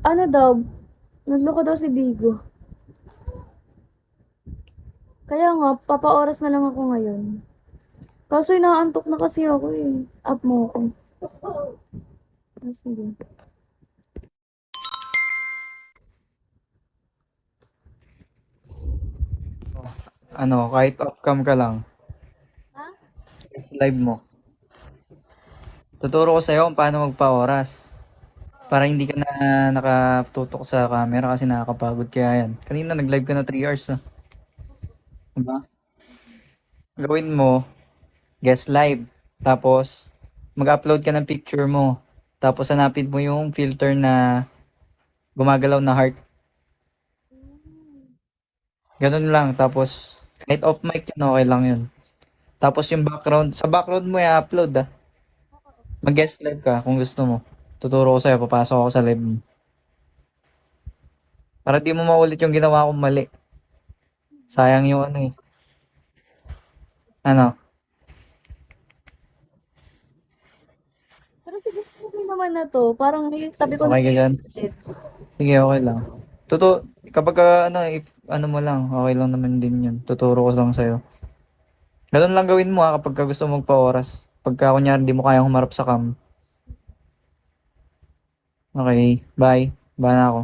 Ano daw, nagloko daw si Bigo. Kaya nga, papaoras na lang ako ngayon. Kaso inaantok na kasi ako eh. Up mo ako. Ah, sige. Ano, kahit off-cam ka lang, Ha? is live mo. Tuturo ko sa'yo kung paano magpa-oras. Para hindi ka na nakatutok sa camera kasi nakakapagod kaya yan. Kanina nag-live ka na 3 hours ah. Diba? Gawin mo, guest live. Tapos, mag-upload ka ng picture mo. Tapos, hanapin mo yung filter na gumagalaw na heart. Ganun lang. Tapos, kahit off mic yun, okay lang yun. Tapos, yung background, sa background mo i-upload ah. Mag-guest live ka kung gusto mo. Tuturo ko sa'yo, papasok ako sa live mo. Para di mo maulit yung ginawa kong mali. Sayang yung ano eh. Ano? Pero sige, okay naman na to. Parang tabi ko na Okay ka dyan? ulit. Sige, okay lang. Kapag ano, if ano mo lang, okay lang naman din yun. Tuturo ko lang sa'yo. Ganun lang gawin mo kapag ka gusto mo magpa-oras. Pagka kunyari di mo kayang humarap sa cam. Okay, bye. Bye na ako.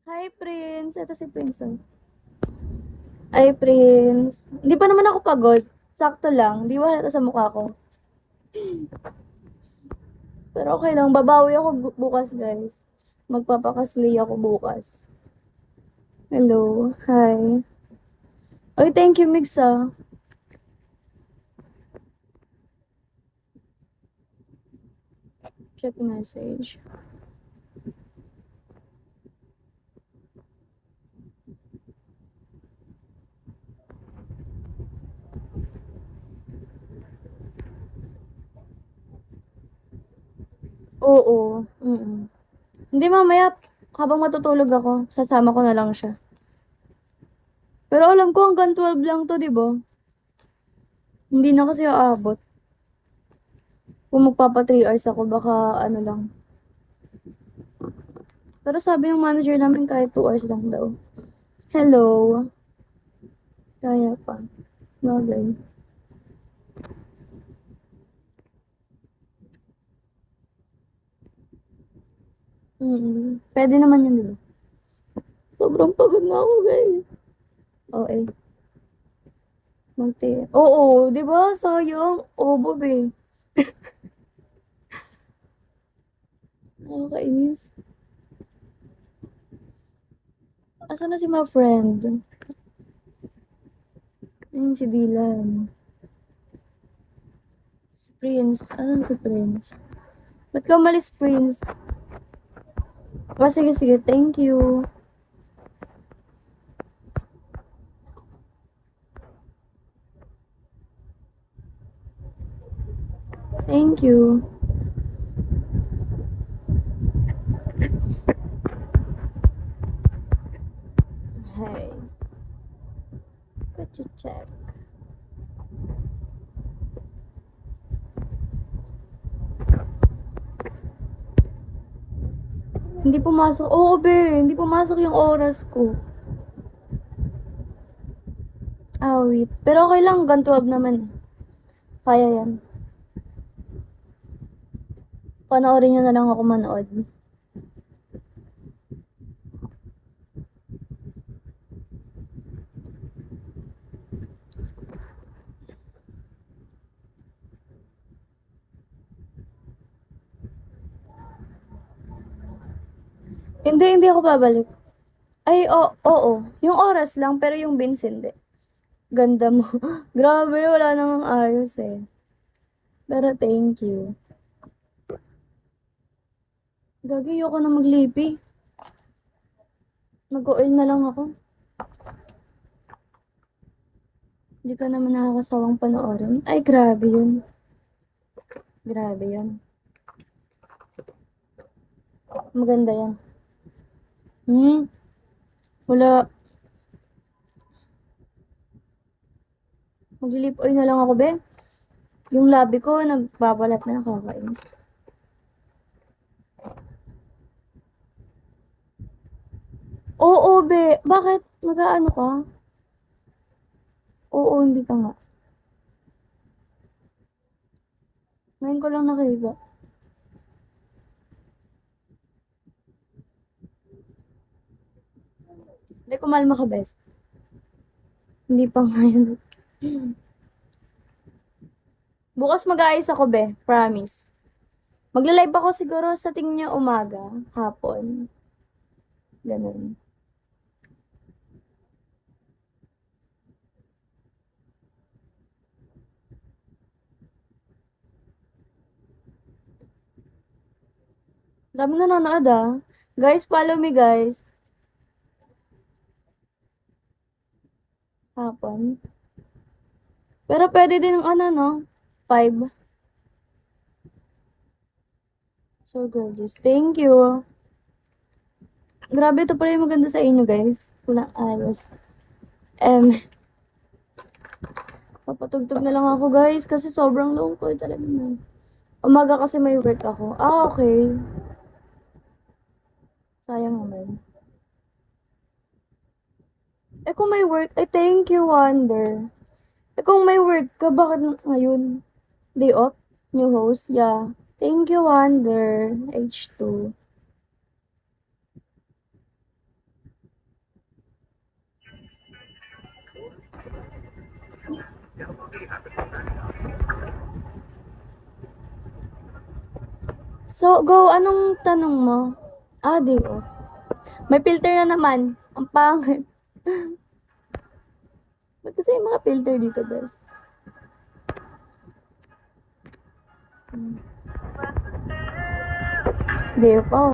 Hi, Prince. Ito si Prince. Oh. Ay, Prince. Hindi pa naman ako pagod. Sakto lang. Di wala sa mukha ko. Pero okay lang. Babawi ako bukas, guys. Magpapakasli ako bukas. Hello. Hi. Oy, thank you, Mixa. Check message. Oo. Mm. Hindi, mamaya, habang matutulog ako, sasama ko na lang siya. Pero alam ko hanggang 12 lang to, di ba? Hindi na kasi aabot. Kung magpapa 3 hours ako, baka ano lang. Pero sabi ng manager namin kahit 2 hours lang daw. Hello. Kaya pa. Bagay. Pwede naman yun, di ba? Sobrang pagod na ako, guys. Oo, eh. Oo, di ba? Sayang. Oo, Bob eh. Nakakainis. Asa na si my friend? Ayun si Dylan. Si Prince. Asan si Prince? Ba't ka umalis, Prince? Oh, sige, sige. Thank you. Thank you. Hey. Got you check. Hindi pumasok. Oo, be. Hindi pumasok yung oras ko. Ah, wait. Pero okay lang. Hanggang 12 naman. Kaya yan. Panoorin nyo na lang ako manood. Hindi ako babalik. Ay, oo. Yung oras lang, pero yung beans hindi. Ganda mo. Grabe, wala namang ayos eh. Pero thank you. Gagi, ayoko na maglipi. Mag-oil na lang ako. Hindi ka naman nakakasawang panoorin. Ay, grabe yun. Grabe yun. Maganda yan. Wala. Maglilip oil na lang ako, be. Yung labi ko, nagbabalat na nakakainis. Oo, be. Bakit? Nag-aano ka? Oo, hindi ka nga. Ngayon ko lang nakita. Be, kumalma ka, bes. Hindi pa ngayon. Bukas mag-aayos ako, be. Promise. Magla-live ako siguro sa tingin niyo umaga, hapon. Ganun. Dami nanonood ah. Guys, follow me guys. Hapon. Pero pwede din ng ano no? 5. So gorgeous. Thank you. Grabe, ito pala yung maganda sa inyo guys. Kulang ayos. Papatugtog na lang ako guys kasi sobrang lungkot talaga na. Umaga kasi may work ako. Ah, okay. Sayang naman. Eh kung may work, ay thank you, Wonder. Eh kung may work ka, bakit ngayon? Day off? New host? Yeah. Thank you, Wonder. H2. So, go. Anong tanong mo? Ah, day off. May filter na naman. Ang pangit. Ba't kasi yung mga filter dito, bes? Day off. Oh.